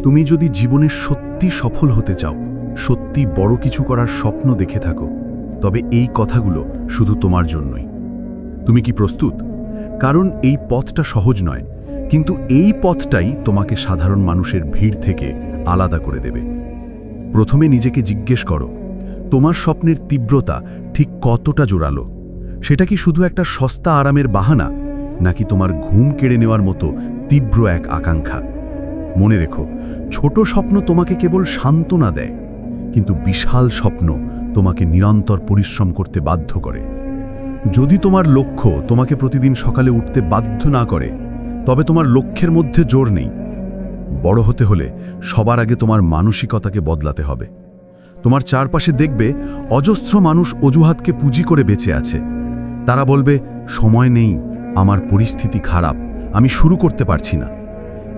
তুমি যদি জীবনে সত্যি সফল হতে চাও, সত্যি বড় কিছু করার স্বপ্ন দেখে থাকো, তবে এই কথাগুলো শুধু তোমার জন্যই। তুমি কি প্রস্তুত? কারণ এই পথটা সহজ নয়, কিন্তু এই পথটাই তোমাকে সাধারণ মানুষের ভিড় থেকে আলাদা করে দেবে। প্রথমে নিজেকে জিজ্ঞেস করো, তোমার স্বপ্নের তীব্রতা ঠিক কতটা জোরালো? সেটা কি শুধু একটা সস্তা আরামের বাহানা, নাকি তোমার ঘুম কেড়ে নেওয়ার মতো তীব্র এক আকাঙ্ক্ষা? মনে রেখো, ছোট স্বপ্ন তোমাকে কেবল সান্ত্বনা দেয়, কিন্তু বিশাল স্বপ্ন তোমাকে নিরন্তর পরিশ্রম করতে বাধ্য করে। যদি তোমার লক্ষ্য তোমাকে প্রতিদিন সকালে উঠতে বাধ্য না করে, তবে তোমার লক্ষ্যের মধ্যে জোর নেই। বড় হতে হলে সবার আগে তোমার মানসিকতাকে বদলাতে হবে। তোমার চারপাশে দেখবে অজস্র মানুষ অজুহাতকে পুঁজি করে বেঁচে আছে। তারা বলবে, সময় নেই, আমার পরিস্থিতি খারাপ, আমি শুরু করতে পারছি না।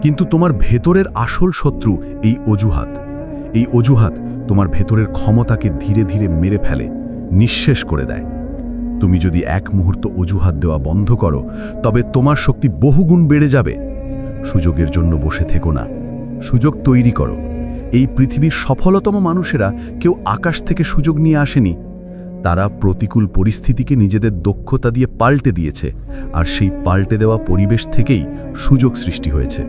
কিন্তু তোমার ভেতরের আসল শত্রু এই অজুহাত। এই অজুহাত তোমার ভেতরের ক্ষমতাকে ধীরে ধীরে মেরে ফেলে, নিঃশেষ করে দেয়। তুমি যদি এক মুহূর্ত অজুহাত দেওয়া বন্ধ করো, তবে তোমার শক্তি বহুগুণ বেড়ে যাবে। সুযোগের জন্য বসে থেকো না, সুযোগ তৈরি করো। এই পৃথিবীর সফলতম মানুষেরা কেউ আকাশ থেকে সুযোগ নিয়ে আসেনি। তারা প্রতিকূল পরিস্থিতিকে নিজেদের দক্ষতা দিয়ে পাল্টে দিয়েছে, আর সেই পাল্টে দেওয়া পরিবেশ থেকেই সুযোগ সৃষ্টি হয়েছে।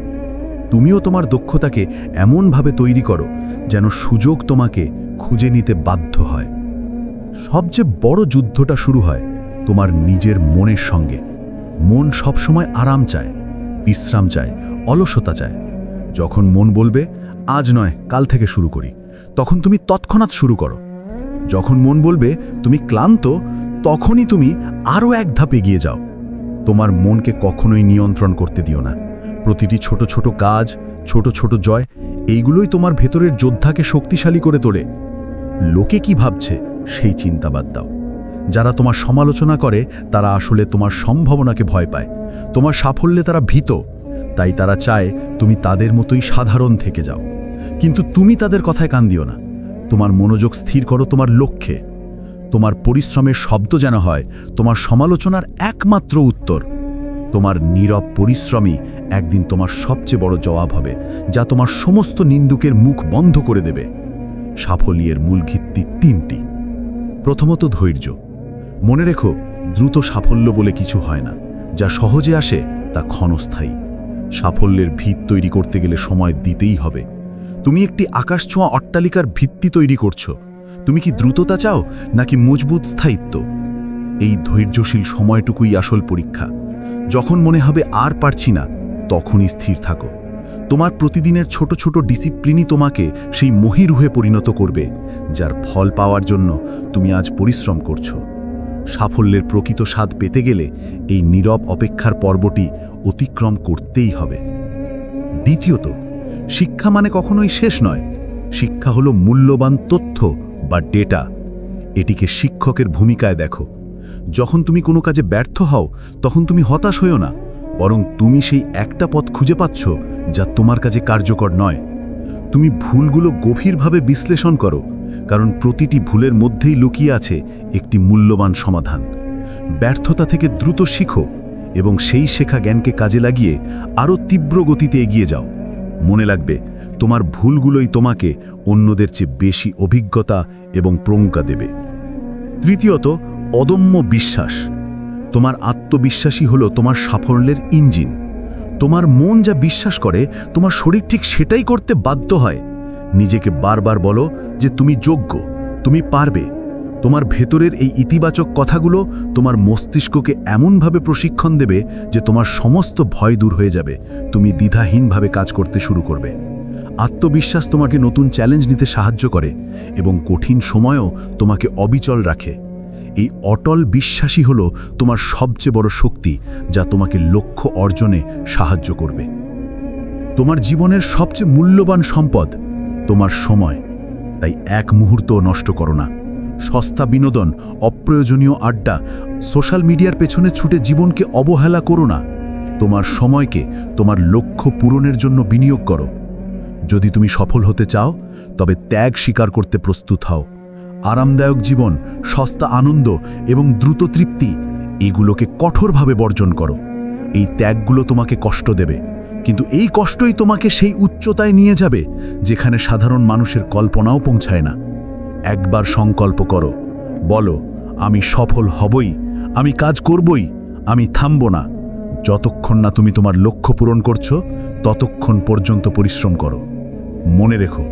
তুমিও তোমার দক্ষতাকে এমনভাবে তৈরি করো যেন সুযোগ তোমাকে খুঁজে নিতে বাধ্য হয়। সবচেয়ে বড় যুদ্ধটা শুরু হয় তোমার নিজের মনের সঙ্গে। মন সবসময় আরাম চায়, বিশ্রাম চায়, অলসতা চায়। যখন মন বলবে, আজ নয়, কাল থেকে শুরু করি, তখন তুমি তৎক্ষণাৎ শুরু করো। যখন মন বলবে তুমি ক্লান্ত, তখনই তুমি আরও এক ধাপ এগিয়ে যাও। তোমার মনকে কখনোই নিয়ন্ত্রণ করতে দিও না। প্রতিটি ছোট ছোট কাজ, ছোট ছোট জয়, এইগুলোই তোমার ভেতরের যোদ্ধাকে শক্তিশালী করে তোলে। লোকে কি ভাবছে সেই চিন্তা বাদ দাও। যারা তোমার সমালোচনা করে তারা আসলে তোমার সম্ভাবনাকে ভয় পায়। তোমার সাফল্যে তারা ভীত, তাই তারা চায় তুমি তাদের মতোই সাধারণ থেকে যাও। কিন্তু তুমি তাদের কথায় কান দিও না। তোমার মনোযোগ স্থির করো তোমার লক্ষ্যে। তোমার পরিশ্রমের শব্দ যেন হয় তোমার সমালোচনার একমাত্র উত্তর। তোমার নীরব পরিশ্রমই একদিন তোমার সবচেয়ে বড় জবাব হবে, যা তোমার সমস্ত নিন্দুকের মুখ বন্ধ করে দেবে। সাফল্যের মূল ভিত্তি তিনটি। প্রথমত, ধৈর্য। মনে রেখো, দ্রুত সাফল্য বলে কিছু হয় না। যা সহজে আসে তা ক্ষণস্থায়ী। সাফল্যের ভিত তৈরি করতে গেলে সময় দিতেই হবে। তুমি একটি আকাশছোঁয়া অট্টালিকার ভিত্তি তৈরি করছো। তুমি কি দ্রুততা চাও নাকি মজবুত স্থায়িত্ব? এই ধৈর্যশীল সময়টুকুই আসল পরীক্ষা। যখন মনে হবে আর পারছি না, তখনই স্থির থাকো। তোমার প্রতিদিনের ছোট ছোট ডিসিপ্লিনই তোমাকে সেই মহিরুহে পরিণত করবে, যার ফল পাওয়ার জন্য তুমি আজ পরিশ্রম করছো। সাফল্যের প্রকৃত স্বাদ পেতে গেলে এই নীরব অপেক্ষার পর্বটি অতিক্রম করতেই হবে। দ্বিতীয়ত, শিক্ষা মানে কখনোই শেষ নয়। শিক্ষা হলো মূল্যবান তথ্য বা ডেটা। এটিকে শিক্ষকের ভূমিকায় দেখো। যখন তুমি কোনো কাজে ব্যর্থ হও, তখন তুমি হতাশ হইও না, বরং তুমি সেই একটা পথ খুঁজে পাচ্ছ যা তোমার কাছে কার্যকর নয়। তুমি ভুলগুলো গভীরভাবে বিশ্লেষণ করো, কারণ প্রতিটি ভুলের মধ্যেই লুকিয়ে আছে একটি মূল্যবান সমাধান। ব্যর্থতা থেকে দ্রুত শিখো এবং সেই শেখা জ্ঞানকে কাজে লাগিয়ে আরও তীব্র গতিতে এগিয়ে যাও। মনে রাখবে, তোমার ভুলগুলোই তোমাকে অন্যদের চেয়ে বেশি অভিজ্ঞতা এবং প্রজ্ঞা দেবে। তৃতীয়ত, অদম্য বিশ্বাস। তোমার আত্মবিশ্বাসী হলো তোমার সাফল্যের ইঞ্জিন। তোমার মন যা বিশ্বাস করে, তোমার শরীর ঠিক সেটাই করতে বাধ্য হয়। নিজেকে বারবার বলো যে তুমি যোগ্য, তুমি পারবে। তোমার ভেতরের এই ইতিবাচক কথাগুলো তোমার মস্তিষ্ককে এমনভাবে প্রশিক্ষণ দেবে যে তোমার সমস্ত ভয় দূর হয়ে যাবে। তুমি দ্বিধাহীনভাবে কাজ করতে শুরু করবে। আত্মবিশ্বাস তোমাকে নতুন চ্যালেঞ্জ নিতে সাহায্য করে এবং কঠিন সময়েও তোমাকে অবিচল রাখে। এই অটল বিশ্বাসই হলো তোমার সবচেয়ে বড় শক্তি, যা তোমাকে লক্ষ্য অর্জনে সাহায্য করবে। তোমার জীবনের সবচেয়ে মূল্যবান সম্পদ তোমার সময়, তাই এক মুহূর্তও নষ্ট করো না। সস্তা বিনোদন, অপ্রয়োজনীয় আড্ডা, সোশ্যাল মিডিয়ার পেছনে ছুটে জীবনকে অবহেলা করো না। তোমার সময়কে তোমার লক্ষ্য পূরণের জন্য বিনিয়োগ করো। যদি তুমি সফল হতে চাও, তবে ত্যাগ স্বীকার করতে প্রস্তুত হও। আরামদায়ক জীবন, সস্তা আনন্দ এবং দ্রুত তৃপ্তি, এগুলোকে কঠোরভাবে বর্জন করো। এই ত্যাগগুলো তোমাকে কষ্ট দেবে, কিন্তু এই কষ্টই তোমাকে সেই উচ্চতায় নিয়ে যাবে যেখানে সাধারণ মানুষের কল্পনাও পৌঁছায় না। একবার সংকল্প করো, বলো, আমি সফল হবই, আমি কাজ করবই, আমি থামব না। যতক্ষণ না তুমি তোমার লক্ষ্য পূরণ করছো ততক্ষণ পর্যন্ত পরিশ্রম করো। মনে রেখো,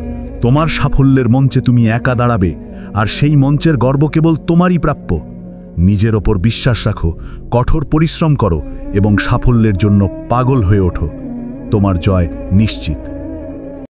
তোমার সাফল্যের মঞ্চে তুমি একা দাঁড়াবে, আর সেই মঞ্চের গর্ব কেবল তোমারই প্রাপ্য। নিজের ওপর বিশ্বাস রাখো, কঠোর পরিশ্রম করো এবং সাফল্যের জন্য পাগল হয়ে ওঠো। তোমার জয় নিশ্চিত।